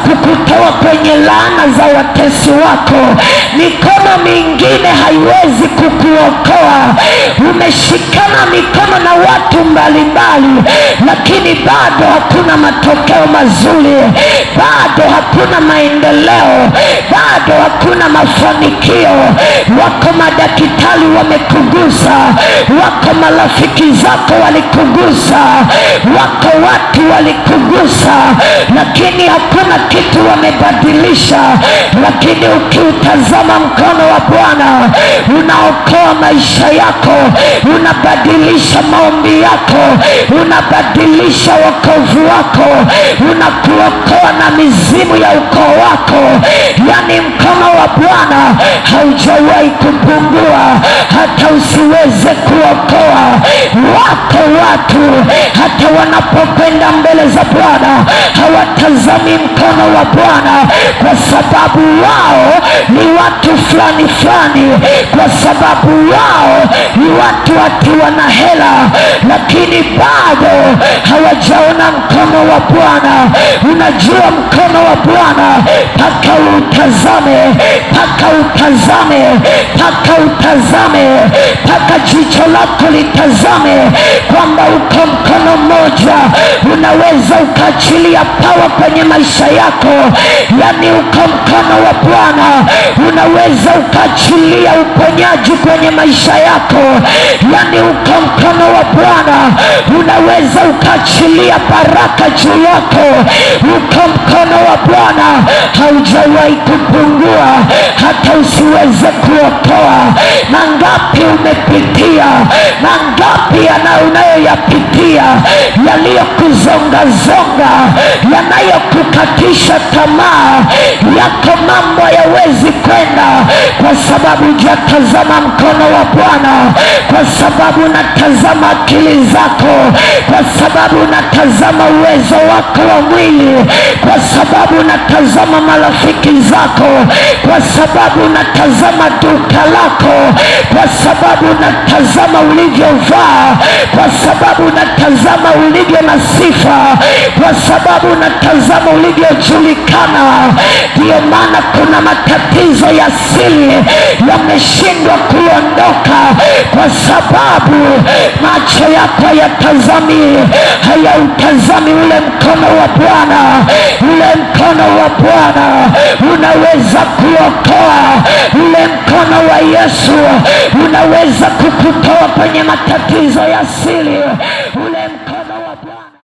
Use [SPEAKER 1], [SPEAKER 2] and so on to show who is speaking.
[SPEAKER 1] kukutoa kwenye laana za watesi wako. Mikono mingine haiwezi kukuokoa. Umeshikana mikono na watu mbalimbali, lakini bado hakuna matokeo mazuri, bado hakuna maendeleo, bado hakuna mafanikio. Wako madaktari wamekugusa, wako marafiki zako walikugusa, wako watu walikugusa, lakini hakuna kitu wamebadilisha. Lakini ukiutazama mkono wa Bwana unaokoa maisha yako, unabadilisha maombi yako, unabadilisha wokovu wako, unakuokoa na mizimu ya ukoo wako. Yani mkono wa Bwana haujawahi kupungua hata usiweze kuokoa. Wako watu hata wanapokwenda mbele za Bwana hawatazami mkono wa Bwana, kwa sababu wao ni watu fulani fulani, kwa sababu wao ni watu wana hela, lakini bado hawajaona mkono wa Bwana. Unajua mkono wa Bwana paka utazame, paka utazame, paka utazame, paka jicho lako litazame kwamba uko mkono mmoja unaweza ukaachilia pawa kwenye maisha yako. Yani uko mkono wa Bwana unaweza ukaachilia uponyaji kwenye maisha yako. Yani uko mkono wa Bwana unaweza ukaachilia baraka juu yako. Uko mkono wa Bwana haujawahi kupungua hata usiweze kuokoa. Mangapi umepitia, mangapi unayoyapitia yaliyokuzongazonga, yanayokukatisha tamaa. Yako mambo yawezi kwenda kwa sababu hujatazama mkono wa Bwana, kwa sababu unatazama akili zako, kwa sababu unatazama uwezo wako wa mwili, kwa sababu unatazama marafiki zako, kwa sababu unatazama duka lako, kwa sababu unatazama ulivyovaa, kwa sababu unatazama ulivyo na sifa, kwa sababu unatazama ulivyojulikana. Ndiyo maana kuna matatizo ya siri yameshindwa kuondoka, kwa sababu macho yako hayautazami ule mkono wa Bwana. Ule mkono wa Bwana unaweza kuokoa. Ule mkono wa Yesu unaweza kukutoa kwenye matatizo ya siri.